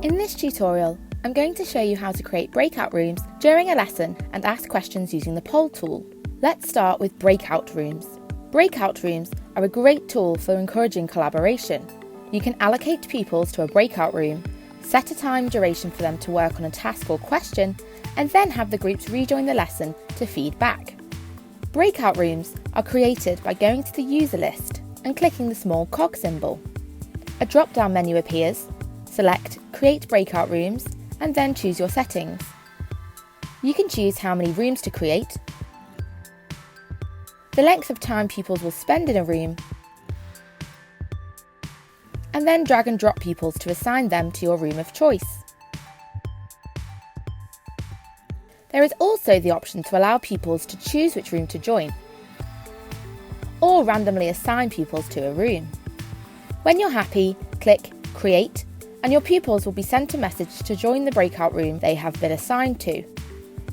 In this tutorial, I'm going to show you how to create breakout rooms during a lesson and ask questions using the poll tool. Let's start with breakout rooms. Breakout rooms are a great tool for encouraging collaboration. You can allocate pupils to a breakout room, set a time duration for them to work on a task or question, and then have the groups rejoin the lesson to feed back. Breakout rooms are created by going to the user list and clicking the small cog symbol. A drop-down menu appears. Select Create Breakout Rooms and then choose your settings. You can choose how many rooms to create, the length of time pupils will spend in a room, and then drag and drop pupils to assign them to your room of choice. There is also the option to allow pupils to choose which room to join, or randomly assign pupils to a room. When you're happy, click Create, and your pupils will be sent a message to join the breakout room they have been assigned to.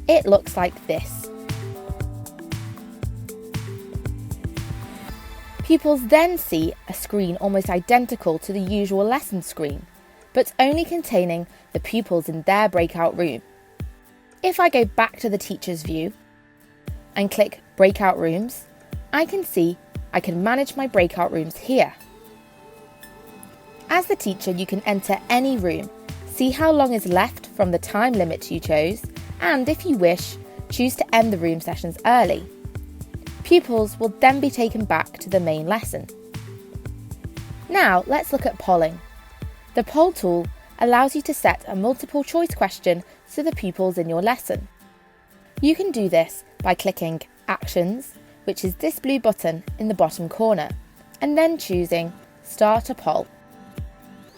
It looks like this. Pupils then see a screen almost identical to the usual lesson screen, but only containing the pupils in their breakout room. If I go back to the teacher's view and click Breakout Rooms, I can see I can manage my breakout rooms here. As the teacher, you can enter any room, see how long is left from the time limit you chose, and if you wish, choose to end the room sessions early. Pupils will then be taken back to the main lesson. Now let's look at polling. The poll tool allows you to set a multiple choice question to the pupils in your lesson. You can do this by clicking Actions, which is this blue button in the bottom corner, and then choosing Start a Poll.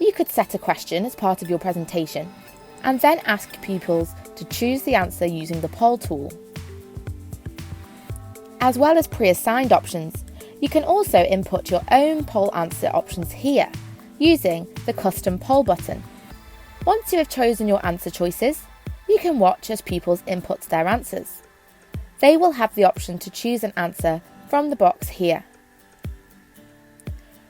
You could set a question as part of your presentation and then ask pupils to choose the answer using the poll tool. As well as pre-assigned options, you can also input your own poll answer options here using the Custom Poll button. Once you have chosen your answer choices, you can watch as pupils input their answers. They will have the option to choose an answer from the box here.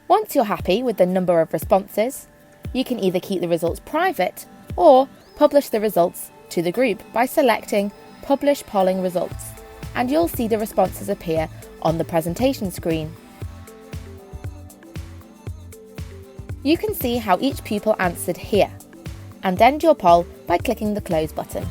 Once you're happy with the number of responses, you can either keep the results private or publish the results to the group by selecting Publish Polling Results, and you'll see the responses appear on the presentation screen. You can see how each pupil answered here, and end your poll by clicking the Close button.